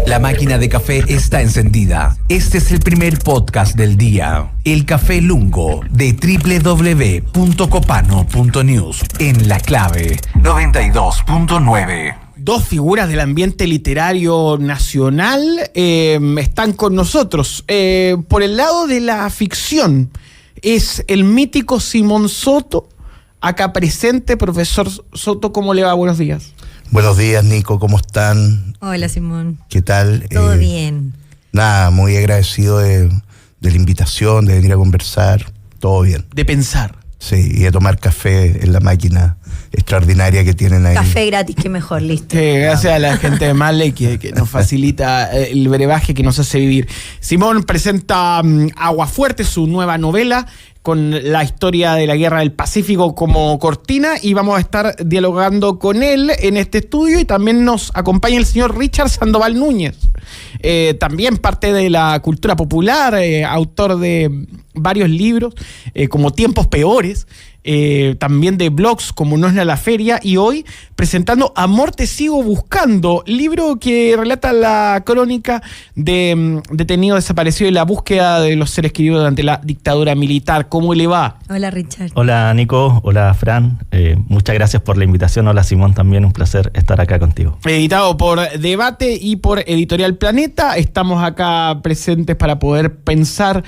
La máquina de café está encendida. Este es el primer podcast del día. El Café Lungo de www.copano.news en La Clave 92.9. Dos figuras del ambiente literario nacional están con nosotros. Por el lado de la ficción es el mítico Simón Soto, acá presente. Profesor Soto, ¿cómo le va? Buenos días. Buenos días, Nico, ¿cómo están? Hola, Simón. ¿Qué tal? Todo bien. Nada, muy agradecido de la invitación, de venir a conversar, todo bien. De pensar. Sí, y de tomar café en la máquina extraordinaria que tienen ahí. Café gratis, qué mejor, listo. Gracias a la gente de Marley que nos facilita el brebaje que nos hace vivir. Simón presenta Aguafuerte, su nueva novela, con la historia de la Guerra del Pacífico como cortina, y vamos a estar dialogando con él en este estudio, y también nos acompaña el señor Richard Sandoval Núñez, también parte de la cultura popular, autor de varios libros, como Tiempos Peores, también de blogs como No es la feria, y hoy presentando Amor te sigo buscando, libro que relata la crónica de detenido desaparecido y la búsqueda de los seres queridos durante la dictadura militar. ¿Cómo le va? Hola, Richard. Hola, Nico. Hola, Fran. Muchas gracias por la invitación. Hola, Simón, también un placer estar acá contigo. Editado por Debate y por Editorial Planeta. Estamos acá presentes para poder pensar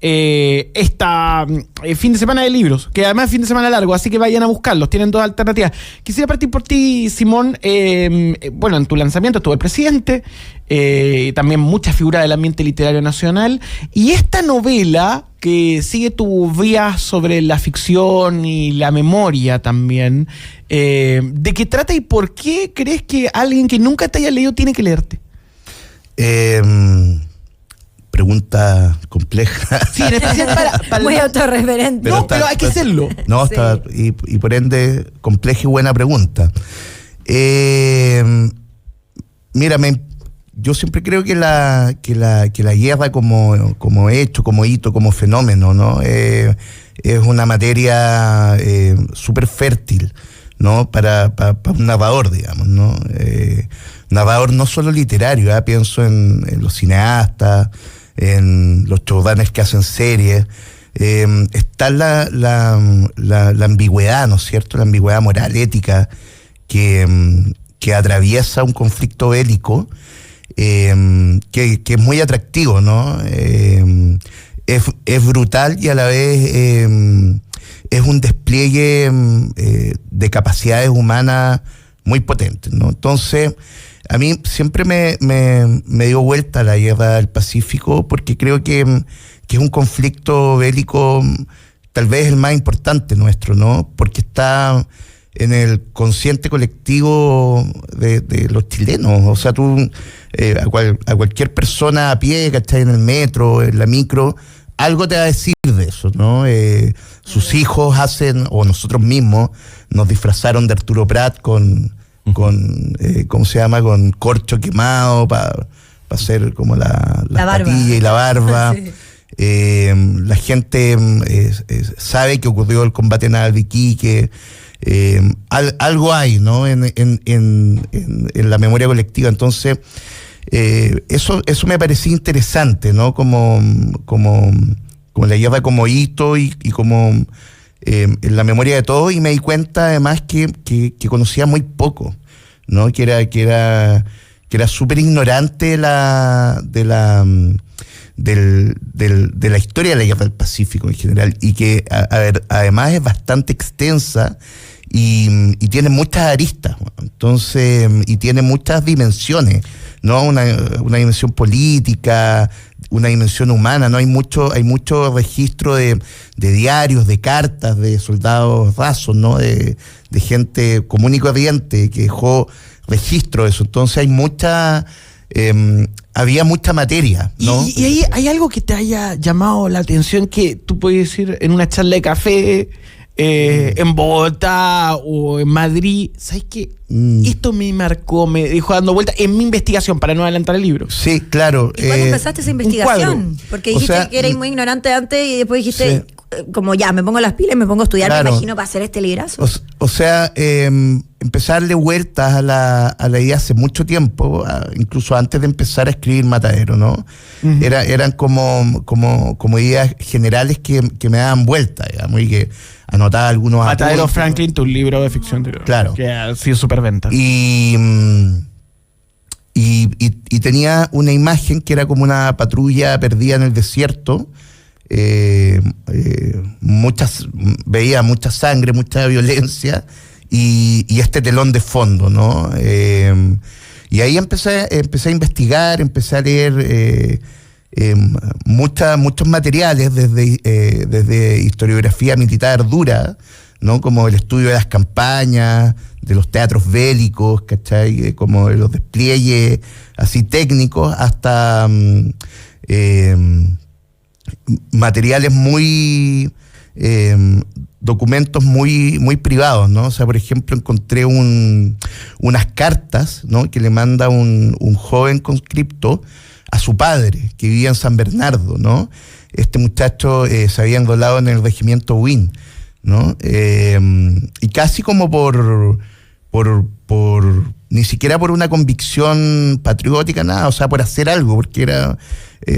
esta fin de semana de libros, que además es fin de semana largo, así que vayan a buscarlos, tienen dos alternativas. Quisiera partir por ti, Simón. Bueno, en tu lanzamiento estuvo el presidente, también muchas figuras del ambiente literario nacional, y esta novela que sigue tu vía sobre la ficción y la memoria también, ¿de qué trata y por qué crees que alguien que nunca te haya leído tiene que leerte? Pregunta compleja. Sí, en especial para muy autorreferente. Pero hay que hacerlo. No, Sí. y por ende, compleja y buena pregunta. Mira, yo siempre creo que la guerra como hecho, como hito, como fenómeno, ¿no? Es una materia súper fértil, ¿no? Para un narrador, digamos, ¿no? Narrador no solo literario, pienso en los cineastas, en los showrunners que hacen series. Está la ambigüedad, ¿no es cierto? La ambigüedad moral, ética, que atraviesa un conflicto bélico, que es muy atractivo, ¿no? Es brutal y a la vez es un despliegue de capacidades humanas muy potentes, ¿no? Entonces, a mí siempre me dio vuelta la Guerra del Pacífico, porque creo que es un conflicto bélico tal vez el más importante nuestro, ¿no? Porque está en el consciente colectivo de los chilenos. O sea, tú a cualquier persona a pie, ¿cachai? En el metro, en la micro, algo te va a decir de eso, ¿no? Sus hijos hacen, o nosotros mismos, nos disfrazaron de Arturo Prat con ¿cómo se llama? Con corcho quemado para hacer como la patilla y la barba. Sí. La gente sabe que ocurrió el combate naval de Iquique. Algo hay, ¿no? En la memoria colectiva. Entonces, eso me parecía interesante, ¿no? Como la guerra como hito y como en la memoria de todos, y me di cuenta además que conocía muy poco, ¿no? Que era súper ignorante de la historia de la Guerra del Pacífico en general, y que además es bastante extensa y tiene muchas aristas, entonces, y tiene muchas dimensiones, ¿no? Una dimensión política, una dimensión humana, ¿no? Hay mucho registro de diarios, de cartas de soldados rasos, ¿no? De gente común y corriente que dejó registro de eso. Entonces había mucha materia, ¿no? ¿Y ahí hay algo que te haya llamado la atención, que tú puedes decir en una charla de café, en Bogotá o en Madrid? ¿Sabes qué? Esto me marcó, me dejó dando vuelta en mi investigación, para no adelantar el libro. Sí, claro. ¿Y cuándo empezaste esa investigación? Porque dijiste que erais muy ignorante antes y después dijiste, como ya, me pongo las pilas y me pongo a estudiar, Claro. me imagino, para hacer este librazo. O sea, empecé a darle vueltas a la idea hace mucho tiempo, incluso antes de empezar a escribir Matadero, ¿no? Ujú. Eran como ideas generales que me daban vueltas, digamos, y que anotaba algunos Matadero apuntes. Franklin, tu libro de ficción. Claro. Que ha sido superventa. Y tenía una imagen que era como una patrulla perdida en el desierto. Veía mucha sangre, mucha violencia y este telón de fondo, ¿no? Y ahí empecé a investigar, empecé a leer muchos materiales desde historiografía militar dura, ¿no? Como el estudio de las campañas, de los teatros bélicos, ¿cachai? Como de los despliegues así técnicos, hasta materiales documentos muy privados, ¿no? O sea, por ejemplo, encontré unas cartas, ¿no? Que le manda un joven conscripto a su padre, que vivía en San Bernardo, ¿no? Este muchacho se había enrolado en el regimiento Win, ¿no? Y casi como por ni siquiera por una convicción patriótica, nada, o sea, por hacer algo, porque era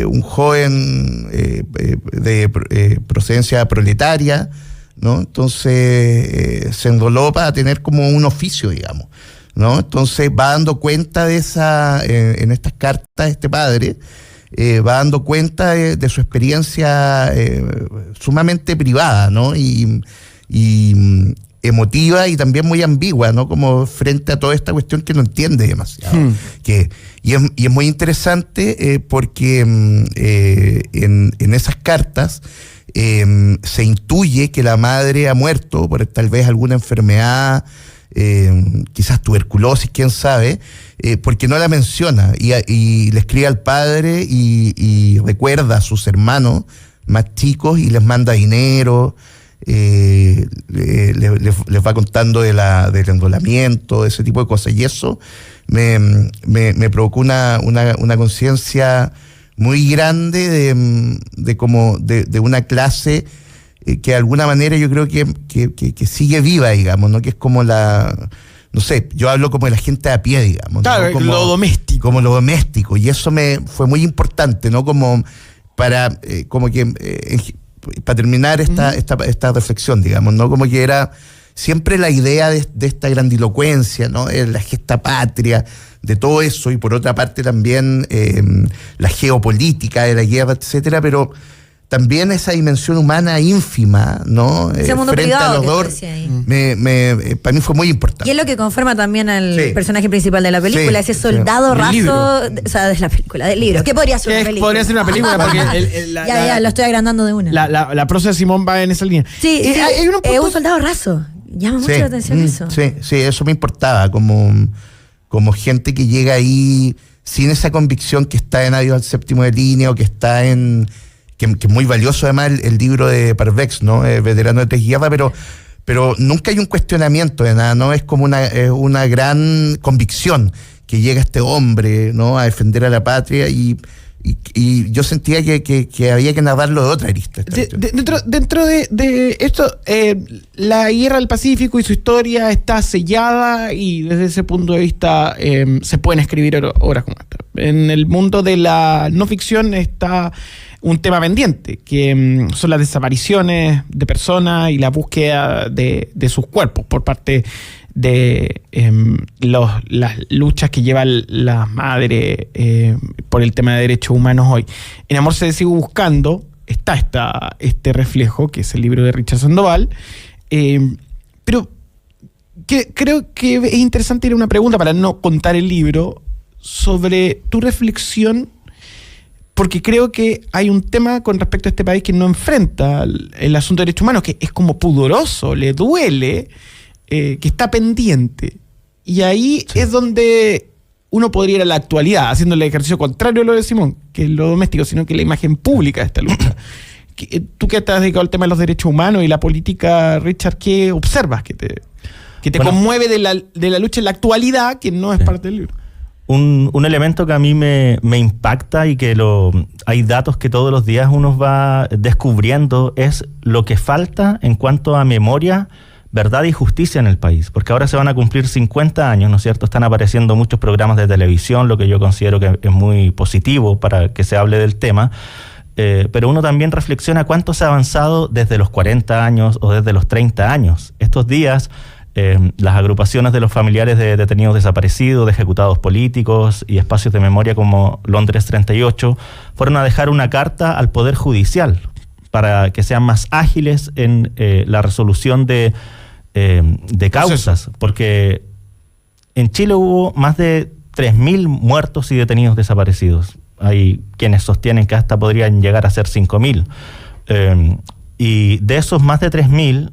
un joven de procedencia proletaria, ¿no? Entonces se enroló para tener como un oficio, digamos, ¿no? Entonces va dando cuenta de en estas cartas, este padre va dando cuenta de su experiencia sumamente privada, ¿no? Y emotiva y también muy ambigua, ¿no? Como frente a toda esta cuestión que no entiende demasiado. Y es muy interesante porque en esas cartas se intuye que la madre ha muerto por tal vez alguna enfermedad, quizás tuberculosis, quién sabe, porque no la menciona y le escribe al padre y recuerda a sus hermanos más chicos y les manda dinero. Les va contando del enrolamiento, ese tipo de cosas, y eso me provocó una conciencia muy grande de una clase que de alguna manera yo creo que sigue viva, digamos, ¿no? Que es como no sé, yo hablo como de la gente a pie, digamos, claro, ¿no? Como lo doméstico. Como lo doméstico, y eso fue muy importante, ¿no? Como para terminar esta reflexión, digamos, ¿no? Como que era siempre la idea de esta grandilocuencia, ¿no? La gesta patria, de todo eso, y por otra parte también la geopolítica de la guerra, etcétera, pero también esa dimensión humana ínfima, ¿no? Ese mundo frente privado al que tú horror, decías ahí. para mí fue muy importante. Y es lo que conforma también al Sí. personaje principal de la película, Sí, ese soldado Del raso, libro. o sea, de la película, del libro. ¿Qué podría ser una película? Podría ser una película porque ya, lo estoy agrandando de una. la prosa de Simón va en esa línea. Sí, sí, hay unos puntos- un soldado raso. Llama mucho la atención eso. Sí, eso me importaba, como gente que llega ahí sin esa convicción que está en Adiós al séptimo de línea, o que está que es muy valioso además el libro de Parvex, ¿no? Veterano de Tres Guerras, pero nunca hay un cuestionamiento de nada, ¿no? Es como una gran convicción que llega este hombre, ¿no? A defender a la patria, y yo sentía que había que narrarlo de otra arista. Dentro de esto, la guerra del Pacífico y su historia está sellada, y desde ese punto de vista se pueden escribir obras como esta. En el mundo de la no ficción está un tema pendiente, que son las desapariciones de personas y la búsqueda de sus cuerpos por parte de las luchas que llevan las madres por el tema de derechos humanos hoy. En Amor se sigue buscando está este reflejo, que es el libro de Richard Sandoval, pero creo que es interesante ir a una pregunta para no contar el libro sobre tu reflexión, porque creo que hay un tema con respecto a este país que no enfrenta el asunto de derechos humanos, que es como pudoroso, le duele, que está pendiente. Y ahí es donde uno podría ir a la actualidad, haciendo el ejercicio contrario a lo de Simón, que es lo doméstico, sino que la imagen pública de esta lucha. Tú que te has dedicado al tema de los derechos humanos y la política, Richard, ¿qué observas que te conmueve de la lucha en la actualidad, que no es parte del libro? Un elemento que a mí me impacta y que hay datos que todos los días uno va descubriendo es lo que falta en cuanto a memoria, verdad y justicia en el país. Porque ahora se van a cumplir 50 años, ¿no es cierto? Están apareciendo muchos programas de televisión, lo que yo considero que es muy positivo para que se hable del tema. Pero uno también reflexiona cuánto se ha avanzado desde los 40 años o desde los 30 años. Estos días las agrupaciones de los familiares de detenidos desaparecidos, de ejecutados políticos y espacios de memoria como Londres 38 fueron a dejar una carta al Poder Judicial para que sean más ágiles en la resolución de causas, porque en Chile hubo más de 3.000 muertos y detenidos desaparecidos. Hay quienes sostienen que hasta podrían llegar a ser 5.000. Y de esos más de 3.000,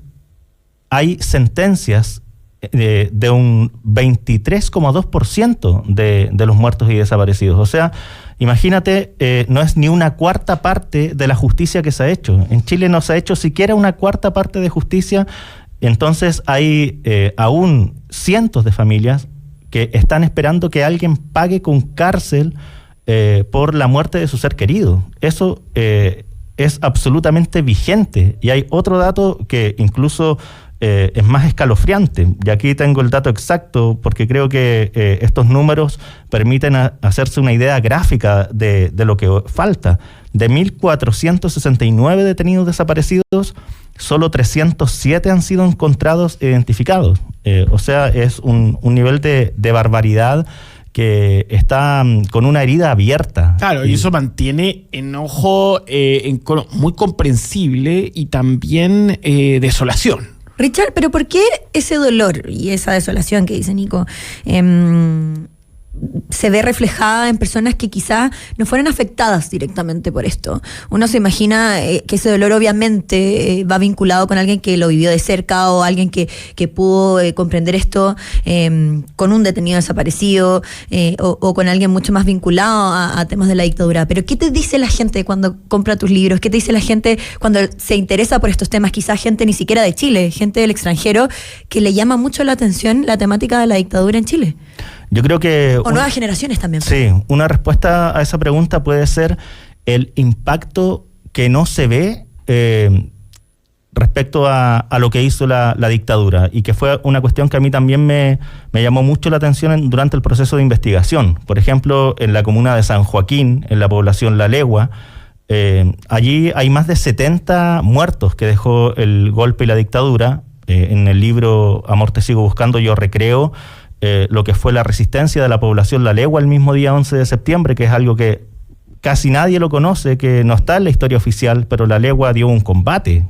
hay sentencias de un 23,2% de los muertos y desaparecidos. O sea, imagínate, no es ni una cuarta parte de la justicia que se ha hecho. En Chile no se ha hecho siquiera una cuarta parte de justicia. Entonces hay aún cientos de familias que están esperando que alguien pague con cárcel por la muerte de su ser querido. Eso es absolutamente vigente. Y hay otro dato que incluso es más escalofriante, y aquí tengo el dato exacto porque creo que estos números permiten hacerse una idea gráfica de lo que falta. De 1.469 detenidos desaparecidos, solo 307 han sido encontrados e identificados. O sea, es un nivel de barbaridad que está con una herida abierta. Claro, y eso mantiene enojo muy comprensible y también desolación. Richard, pero ¿por qué ese dolor y esa desolación que dice Nico se ve reflejada en personas que quizá no fueron afectadas directamente por esto? Uno se imagina que ese dolor obviamente va vinculado con alguien que lo vivió de cerca o alguien que pudo comprender esto con un detenido desaparecido o con alguien mucho más vinculado a temas de la dictadura. Pero ¿qué te dice la gente cuando compra tus libros? ¿Qué te dice la gente cuando se interesa por estos temas? Quizás gente ni siquiera de Chile, gente del extranjero que le llama mucho la atención la temática de la dictadura en Chile. Yo creo que... O nuevas generaciones también. Sí, una respuesta a esa pregunta puede ser el impacto que no se ve respecto a lo que hizo la dictadura, y que fue una cuestión que a mí también me llamó mucho la atención durante el proceso de investigación. Por ejemplo, en la comuna de San Joaquín, en la población La Legua, allí hay más de 70 muertos que dejó el golpe y la dictadura. En el libro Amor te sigo buscando yo recreo lo que fue la resistencia de la población La Legua el mismo día 11 de septiembre, que es algo que casi nadie lo conoce, que no está en la historia oficial, pero La Legua dio un combate,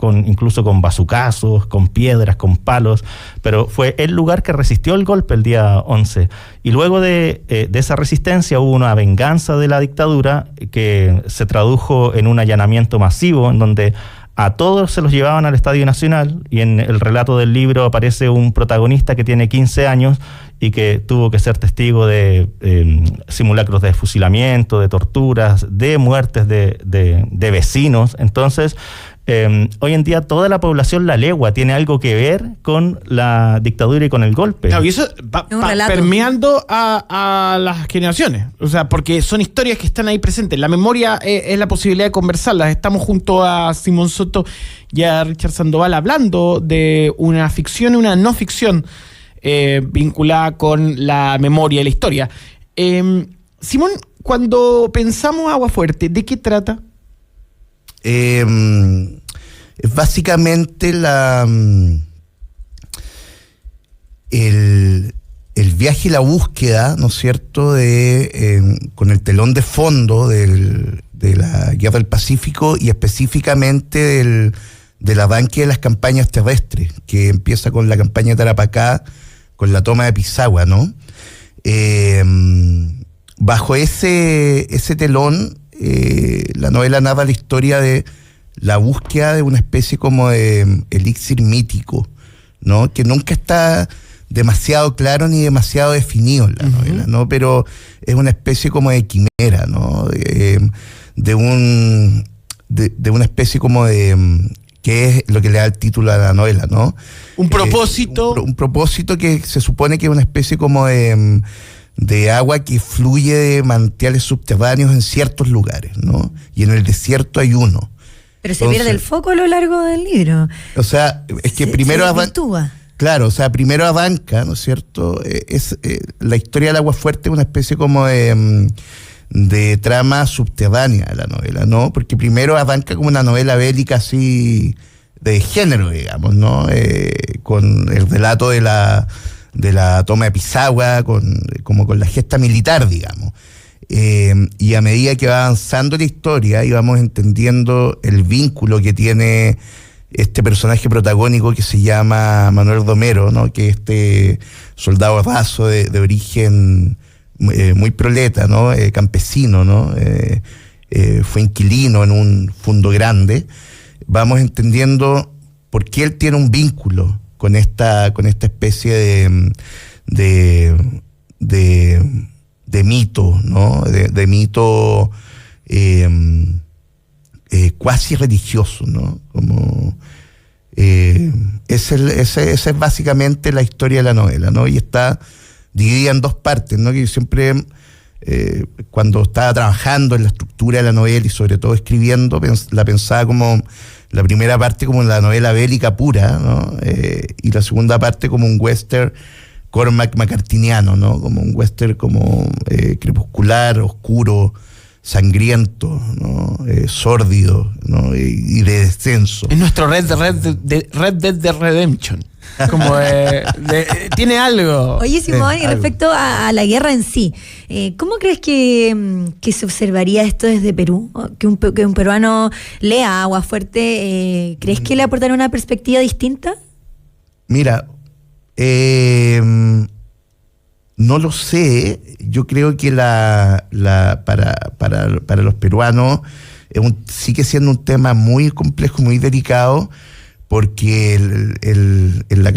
incluso con bazucazos, con piedras, con palos, pero fue el lugar que resistió el golpe el día 11. Y luego de esa resistencia hubo una venganza de la dictadura que se tradujo en un allanamiento masivo, en donde a todos se los llevaban al Estadio Nacional, y en el relato del libro aparece un protagonista que tiene 15 años y que tuvo que ser testigo de simulacros de fusilamiento, de torturas, de muertes de vecinos. Entonces, hoy en día toda la población La Legua tiene algo que ver con la dictadura y con el golpe. Claro, y eso va permeando a las generaciones, o sea, porque son historias que están ahí presentes. La memoria es la posibilidad de conversarlas. Estamos junto a Simón Soto y a Richard Sandoval hablando de una ficción y una no ficción vinculada con la memoria y la historia. Simón, cuando pensamos Aguafuerte, ¿de qué trata? Es básicamente el viaje y la búsqueda, ¿no es cierto?, con el telón de fondo de la Guerra del Pacífico, y específicamente del arranque de las campañas terrestres, que empieza con la campaña de Tarapacá, con la toma de Pisagua, ¿no? Bajo ese telón, la novela narra la historia de la búsqueda de una especie como de elixir mítico, ¿no? Que nunca está demasiado claro ni demasiado definido en la novela, ¿no? Pero es una especie como de quimera, ¿no? De una especie como de... que es lo que le da el título a la novela, ¿no? Un propósito. Un propósito que se supone que es una especie como de de agua que fluye de manantiales subterráneos en ciertos lugares, ¿no? Y en el desierto hay uno. Pero se pierde el foco a lo largo del libro. O sea, es que primero desvirtúa. Claro, o sea, primero arranca, ¿no es cierto? La historia del agua fuerte es una especie como de trama subterránea de la novela, ¿no? Porque primero arranca como una novela bélica así de género, digamos, ¿no? Con el relato de la toma de Pisagua, como con la gesta militar, digamos. Y a medida que va avanzando la historia y vamos entendiendo el vínculo que tiene este personaje protagónico que se llama Manuel Romero, ¿no? Que es este soldado raso de origen muy proleta, ¿no? Campesino, ¿no? Fue inquilino en un fundo grande. Vamos entendiendo por qué él tiene un vínculo con esta especie de mito, ¿no? De mito cuasi religioso, ¿no? Como esa es básicamente la historia de la novela, ¿no? Y está dividida en dos partes, ¿no? Que yo siempre cuando estaba trabajando en la estructura de la novela y sobre todo escribiendo, la pensaba como la primera parte como la novela bélica pura, ¿no? Y la segunda parte como un western Cormac McCarthyniano, ¿no? Como un western como crepuscular, oscuro, sangriento, ¿no? Sórdido, ¿no? Y de descenso. Es nuestro Red Dead Redemption. Como tiene algo. Oye, Simón, y respecto a la guerra en sí, ¿cómo crees que se observaría esto desde Perú? Que un peruano lea Agua Fuerte, ¿crees que le aportará una perspectiva distinta? Mira, no lo sé. Yo creo que para los peruanos sigue siendo un tema muy complejo, muy delicado, porque en las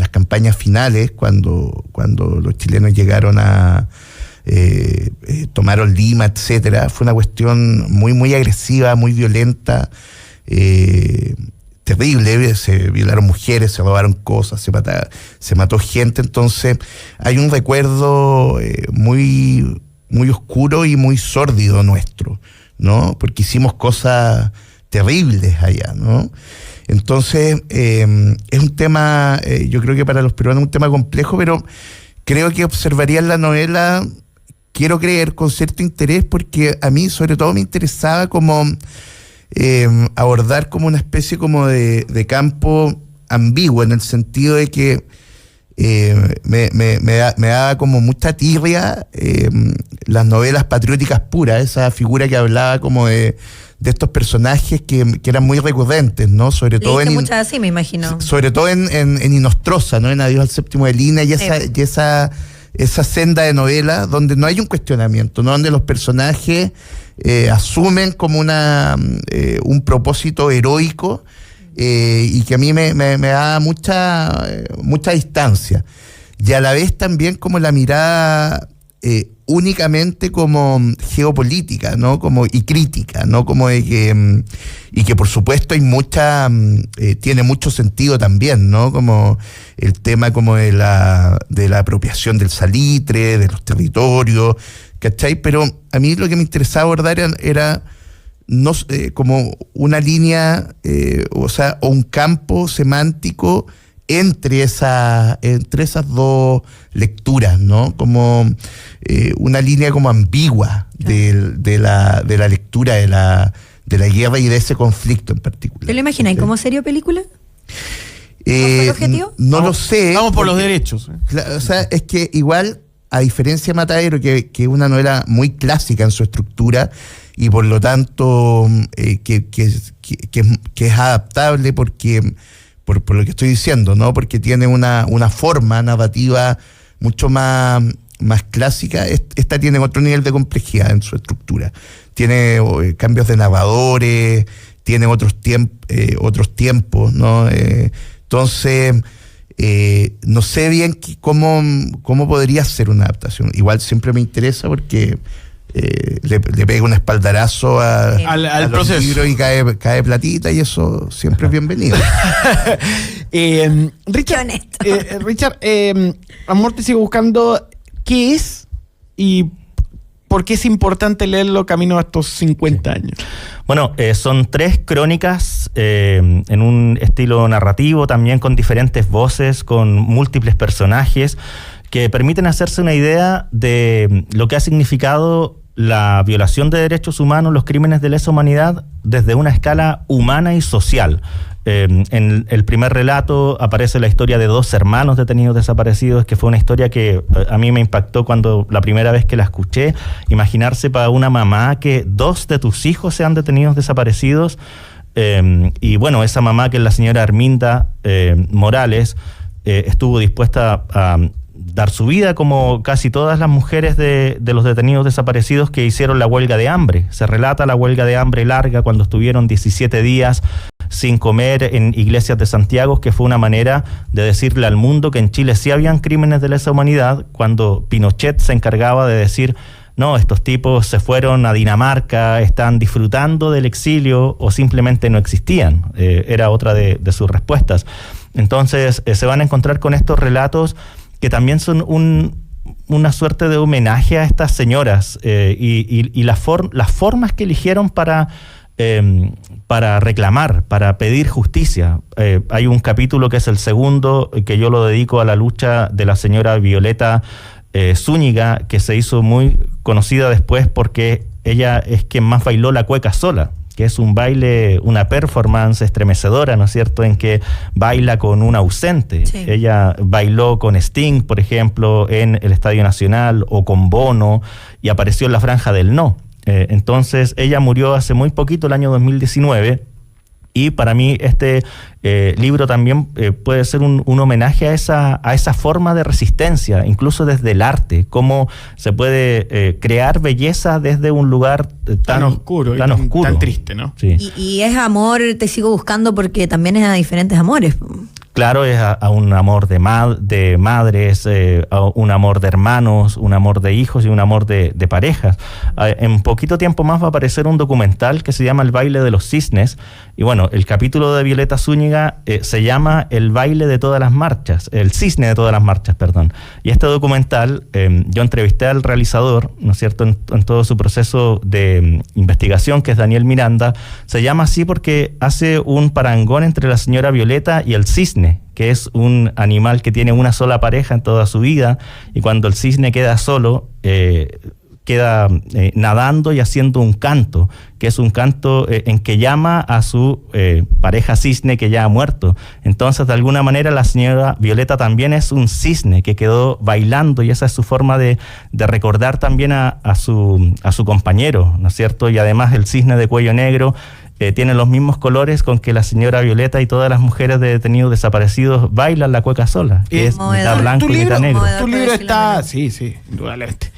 campañas finales, cuando los chilenos llegaron tomaron Lima, etcétera, fue una cuestión muy, muy agresiva, muy violenta, terrible. Se violaron mujeres, se robaron cosas, se mató gente. Entonces hay un recuerdo muy, muy oscuro y muy sórdido nuestro, ¿no? Porque hicimos cosas terribles allá, ¿no? Entonces es un tema, yo creo que para los peruanos es un tema complejo, pero creo que observarían la novela, quiero creer, con cierto interés, porque a mí sobre todo me interesaba como abordar como una especie como de campo ambiguo, en el sentido de que me daba como mucha tirria las novelas patrióticas puras, esa figura que hablaba como de estos personajes que eran muy recurrentes, ¿no? Sobre todo muchas así, me imagino. Sobre todo en Inostroza, ¿no? En Adiós al séptimo de línea y esa senda de novela donde no hay un cuestionamiento, ¿no? Donde los personajes asumen como un propósito heroico y que a mí me da mucha distancia. Y a la vez también como la mirada únicamente como geopolítica, ¿no? Y crítica, ¿no? Como de que y que por supuesto hay tiene mucho sentido también, ¿no? Como el tema como de la apropiación del salitre, de los territorios, ¿cachai? Pero a mí lo que me interesaba abordar era no como una línea, o un campo semántico entre esas dos lecturas, ¿no? Como una línea como ambigua de la lectura de la guerra y de ese conflicto en particular. ¿Te lo imaginas como serie o película? ¿Fue el objetivo? No lo sé. Vamos por los derechos. O sea, es que igual, a diferencia de Matadero, que es una novela muy clásica en su estructura y por lo tanto que es adaptable porque por lo que estoy diciendo, ¿no? Porque tiene una forma narrativa mucho más clásica. Esta tiene otro nivel de complejidad en su estructura. Tiene cambios de narradores, tiene otros tiempos, ¿no? Entonces, no sé bien cómo podría ser una adaptación. Igual siempre me interesa porque le pega un espaldarazo al proceso. libros y cae platita, y eso siempre es bienvenido. Richard, Amor te sigo buscando. ¿Qué es y por qué es importante leerlo camino a estos 50 años? Bueno, son 3 crónicas en un estilo narrativo, también con diferentes voces, con múltiples personajes, que permiten hacerse una idea de lo que ha significado la violación de derechos humanos, los crímenes de lesa humanidad, desde una escala humana y social. En el primer relato aparece la historia de 2 hermanos detenidos desaparecidos, que fue una historia que a mí me impactó cuando la primera vez que la escuché. Imaginarse para una mamá que 2 de tus hijos sean detenidos desaparecidos, y bueno, esa mamá, que es la señora Arminda Morales, estuvo dispuesta a dar su vida, como casi todas las mujeres de los detenidos desaparecidos que hicieron la huelga de hambre. Se relata la huelga de hambre larga, cuando estuvieron 17 días sin comer en iglesias de Santiago, que fue una manera de decirle al mundo que en Chile sí habían crímenes de lesa humanidad, cuando Pinochet se encargaba de decir: no, estos tipos se fueron a Dinamarca, están disfrutando del exilio, o simplemente no existían. Era otra de sus respuestas. Entonces se van a encontrar con estos relatos que también son una suerte de homenaje a estas señoras, y las formas que eligieron para reclamar, para pedir justicia. Hay un capítulo que es el segundo, que yo lo dedico a la lucha de la señora Violeta Zúñiga, que se hizo muy conocida después porque ella es quien más bailó la cueca sola, que es un baile, una performance estremecedora, ¿no es cierto?, en que baila con un ausente. Sí. Ella bailó con Sting, por ejemplo, en el Estadio Nacional, o con Bono, y apareció en la Franja del No. Entonces, ella murió hace muy poquito, el año 2019, y para mí este libro también puede ser un homenaje a esa forma de resistencia, incluso desde el arte, cómo se puede crear belleza desde un lugar tan oscuro, tan triste, ¿no? Sí. Y es amor, te sigo buscando, porque también es a diferentes amores. Claro, es a un amor de madres, a un amor de hermanos, un amor de hijos y un amor de parejas. En poquito tiempo más va a aparecer un documental que se llama El baile de los cisnes. Y bueno, el capítulo de Violeta Zúñiga se llama El baile de todas las marchas, el cisne de todas las marchas, perdón. Y este documental, yo entrevisté al realizador, ¿no es cierto?, en todo su proceso de investigación, que es Daniel Miranda. Se llama así porque hace un parangón entre la señora Violeta y el cisne, que es un animal que tiene una sola pareja en toda su vida, y cuando el cisne queda solo, queda nadando y haciendo un canto, que es un canto en que llama a su pareja cisne que ya ha muerto. Entonces, de alguna manera, la señora Violeta también es un cisne que quedó bailando, y esa es su forma de recordar también a su compañero, ¿no es cierto? Y además el cisne de cuello negro tiene los mismos colores con que la señora Violeta y todas las mujeres de detenidos desaparecidos bailan la cueca sola, que es mitad blanco y mitad negro. Tu libro está... Sí, indudablemente.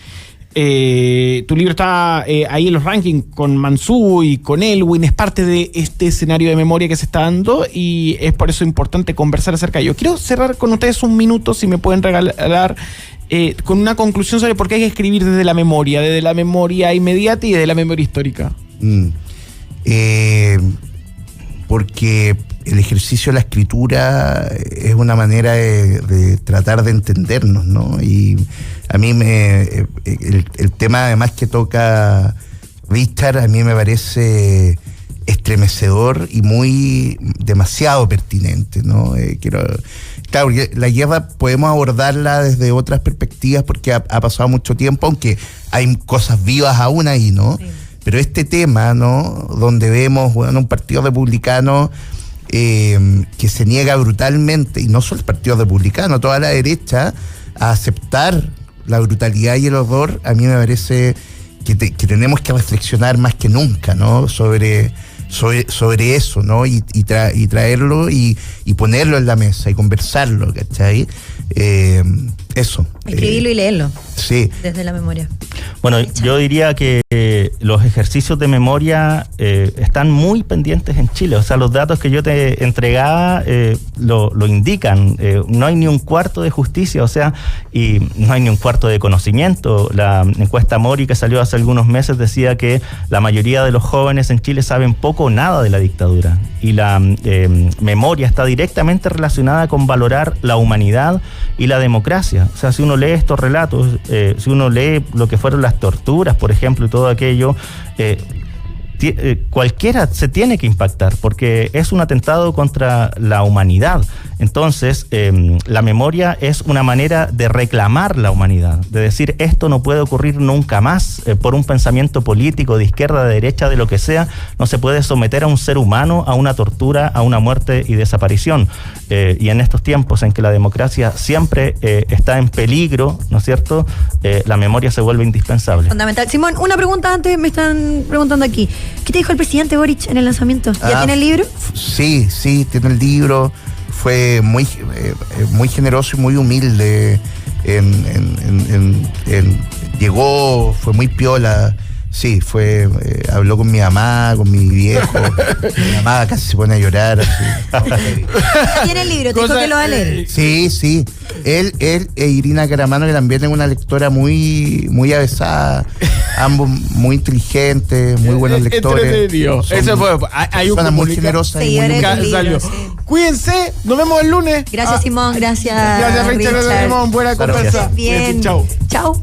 Tu libro está ahí en los rankings con Mansú y con Elwin, es parte de este escenario de memoria que se está dando, y es por eso importante conversar acerca de ello. Quiero cerrar con ustedes un minuto, si me pueden regalar, con una conclusión sobre por qué hay que escribir desde la memoria inmediata y desde la memoria histórica. Porque el ejercicio de la escritura es una manera de tratar de entendernos, ¿no? Y a mí el tema además que toca Richard, a mí me parece estremecedor y demasiado pertinente, ¿no? Claro, la guerra podemos abordarla desde otras perspectivas porque ha pasado mucho tiempo, aunque hay cosas vivas aún ahí, ¿no? Sí. Pero este tema, ¿no?, donde vemos, bueno, un partido republicano que se niega brutalmente, y no solo el partido republicano, toda la derecha, a aceptar la brutalidad y el horror, a mí me parece que tenemos que reflexionar más que nunca, ¿no?, sobre eso, ¿no? Y traerlo y ponerlo en la mesa y conversarlo, ¿cachai? Eso. Escribirlo y leerlo. Sí. Desde la memoria. Bueno, yo diría que los ejercicios de memoria están muy pendientes en Chile. O sea, los datos que yo te entregaba lo indican. No hay ni un cuarto de justicia, o sea, y no hay ni un cuarto de conocimiento. La encuesta Mori, que salió hace algunos meses, decía que la mayoría de los jóvenes en Chile saben poco o nada de la dictadura. Y la memoria está directamente relacionada con valorar la humanidad y la democracia. O sea, si uno lee estos relatos, si uno lee lo que fueron las torturas, por ejemplo, y todo aquello, cualquiera se tiene que impactar porque es un atentado contra la humanidad. Entonces, la memoria es una manera de reclamar la humanidad, de decir esto no puede ocurrir nunca más, por un pensamiento político de izquierda, de derecha, de lo que sea, no se puede someter a un ser humano a una tortura, a una muerte y desaparición. Y en estos tiempos en que la democracia siempre está en peligro, ¿no es cierto?, la memoria se vuelve indispensable. Fundamental. Simón, una pregunta antes, me están preguntando aquí. ¿Qué te dijo el presidente Boric en el lanzamiento? ¿Ya tiene el libro? Sí, tiene el libro. Fue muy generoso y muy humilde. Llegó, fue muy piola. Sí, habló con mi mamá, con mi viejo. Mi mamá casi se pone a llorar. Así. Tiene el libro, te dijo que lo va a leer. Sí. Él e Irina Caramano, que también es una lectora muy avesada. Ambos muy inteligentes, muy buenos lectores. Eso fue. Hay un muy generosa y muy salió. Cuídense, nos vemos el lunes. Gracias, Simón. Gracias, Richard. Buena conversa. Bien. Chao.